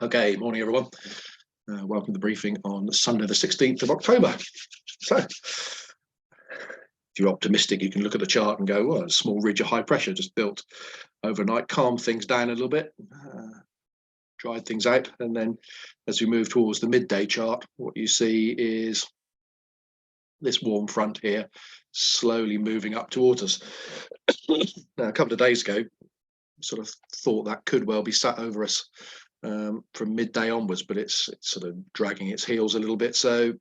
Okay, morning everyone. Welcome to the briefing on Sunday the 16th of October. So, if you're optimistic, you can look at the chart and go, well, a small ridge of high pressure just built overnight, calmed things down a little bit, dried things out. And then as we move towards the midday chart, what you see is this warm front here slowly moving up towards us. Now, a couple of days ago, sort of thought that could well be sat over us from midday onwards, but it's sort of dragging its heels a little bit. So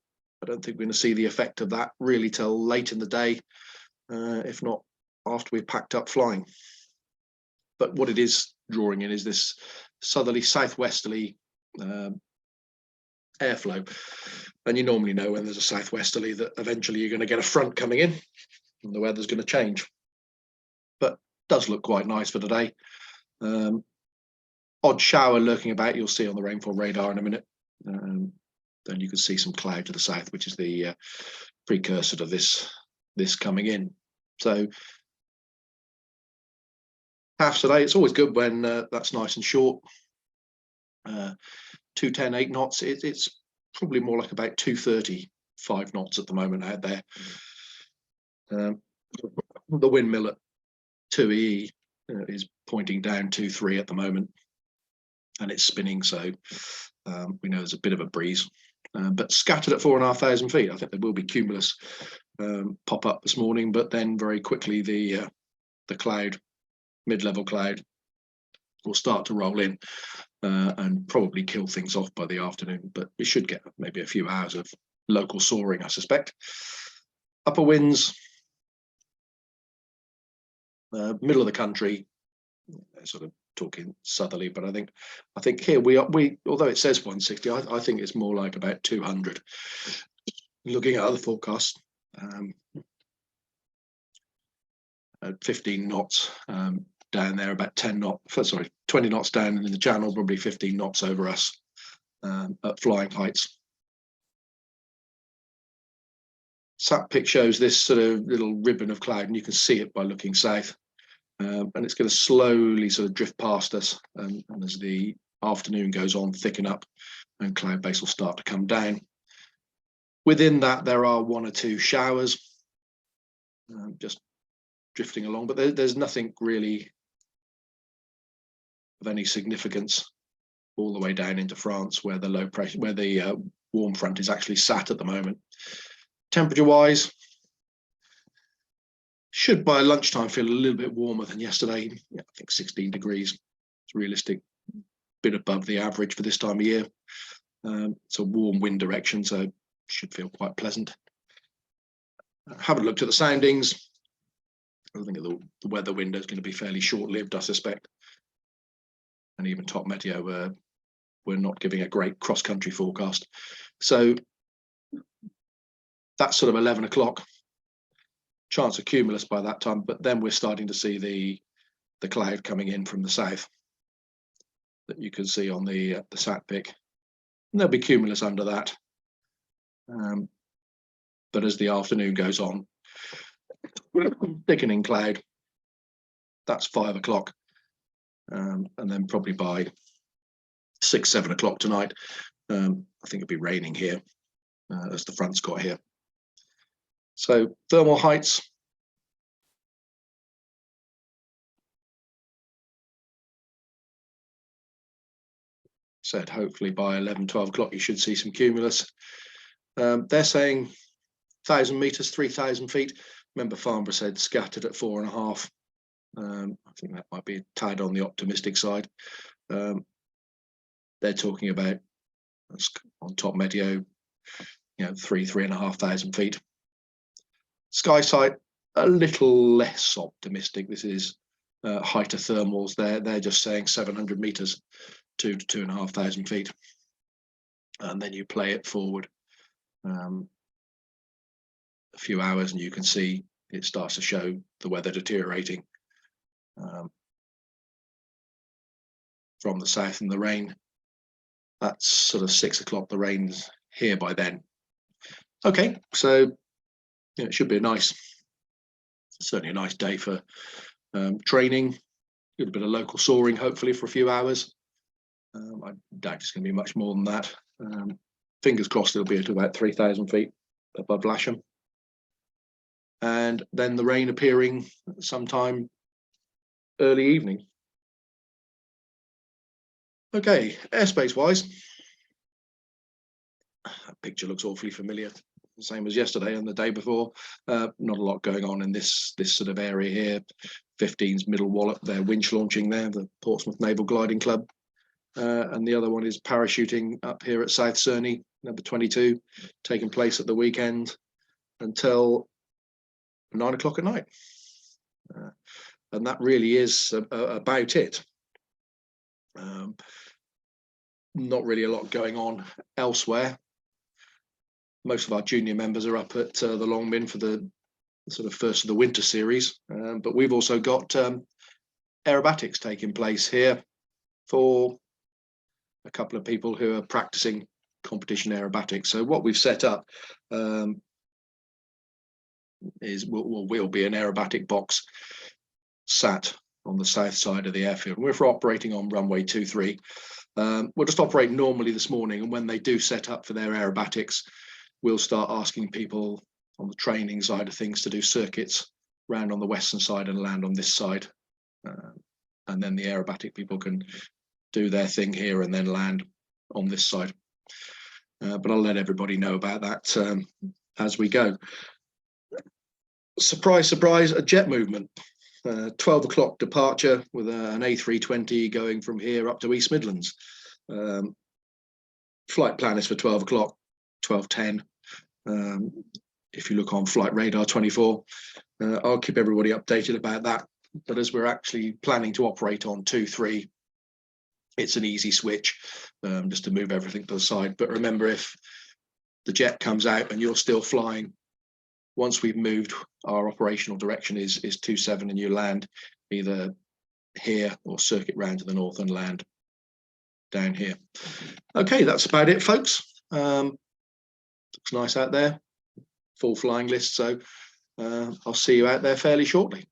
I don't think we're going to see the effect of that really till late in the day, if not after we've packed up flying. But what it is drawing in is this southerly, southwesterly airflow. And you normally know when there's a southwesterly that eventually you're going to get a front coming in and the weather's going to change. But it does look quite nice for today. Odd shower lurking about, you'll see on the rainfall radar in a minute. Then you can see some cloud to the south, which is the precursor to this coming in. So half today, it's always good when that's nice and short. 210, 8 knots. It's probably more like about 230, 5 knots at the moment out there. The windmill at 2E is pointing down 2-3 at the moment, and it's spinning, so we know there's a bit of a breeze, but scattered at 4,500 feet. I think there will be cumulus pop up this morning, but then very quickly the cloud, mid-level cloud, will start to roll in and probably kill things off by the afternoon. But we should get maybe a few hours of local soaring, I suspect. Upper winds, middle of the country, sort of talking southerly, but I think here we although it says 160, I think it's more like about 200. Looking at other forecasts, at 15 knots down there, about 10 knots, 20 knots down in the channel, probably 15 knots over us at flying heights. Sat pic shows this sort of little ribbon of cloud, and you can see it by looking south. And it's going to slowly sort of drift past us, and as the afternoon goes on, thicken up, and cloud base will start to come down. Within that, there are 1 or 2 showers, just drifting along, but there's nothing really of any significance all the way down into France, where the low pressure, where the warm front is actually sat at the moment. Temperature-wise, should by lunchtime feel a little bit warmer than yesterday. Yeah, I think 16 degrees. It's realistic, bit above the average for this time of year. It's a warm wind direction, so it should feel quite pleasant. I haven't looked at the soundings. I think the weather window is going to be fairly short-lived, I suspect. And even Top Meteo, we're not giving a great cross-country forecast. So that's sort of 11 o'clock. Chance of cumulus by that time, but then we're starting to see the cloud coming in from the south that you can see on the sat pic. And there'll be cumulus under that, but as the afternoon goes on, thickening cloud. That's 5 o'clock, and then probably by 6, 7 o'clock tonight, I think it'll be raining here as the front's got here. So thermal heights. Said hopefully by 11, 12 o'clock you should see some cumulus. They're saying 1,000 meters, 3,000 feet. Remember Farnborough said scattered at 4.5. I think that might be a tad on the optimistic side. They're talking about on Top Meteo, 3,500 feet. Sky sight a little less optimistic. This is height of thermals. They're just saying 700 meters, 2,000 to 2,500 feet, and then you play it forward a few hours, and you can see it starts to show the weather deteriorating from the south, and the rain. That's sort of 6 o'clock. The rain's here by then. Okay, so it should be certainly a nice day for training, a little bit of local soaring, hopefully for a few hours. I doubt it's going to be much more than that. Fingers crossed it'll be at about 3,000 feet above Lasham. And then the rain appearing sometime early evening. Okay, airspace wise, that picture looks awfully familiar, same as yesterday and the day before. Not a lot going on in this sort of area here. 15's Middle Wallop, they're winch launching there, the Portsmouth Naval Gliding Club. And the other one is parachuting up here at South Cerney, number 22, taking place at the weekend until 9 o'clock at night. And that really is about it. Not really a lot going on elsewhere. Most of our junior members are up at the Long Min for the sort of first of the winter series, but we've also got aerobatics taking place here for a couple of people who are practicing competition aerobatics. So what we've set up is will be an aerobatic box sat on the south side of the airfield. We're operating on runway 23. We'll just operate normally this morning, and when they do set up for their aerobatics, we'll start asking people on the training side of things to do circuits round on the western side and land on this side, and then the aerobatic people can do their thing here and then land on this side. But I'll let everybody know about that as we go. Surprise, surprise, a jet movement. 12 o'clock departure with an A320 going from here up to East Midlands. Flight plan is for 12 o'clock, 12:10. If you look on Flight Radar 24, I'll keep everybody updated about that. But as we're actually planning to operate on 2-3, it's an easy switch just to move everything to the side. But remember, if the jet comes out and you're still flying, once we've moved, our operational direction is 27, and you land either here or circuit round to the north and land down here. Okay, that's about it, folks. Looks nice out there, full flying list. So I'll see you out there fairly shortly.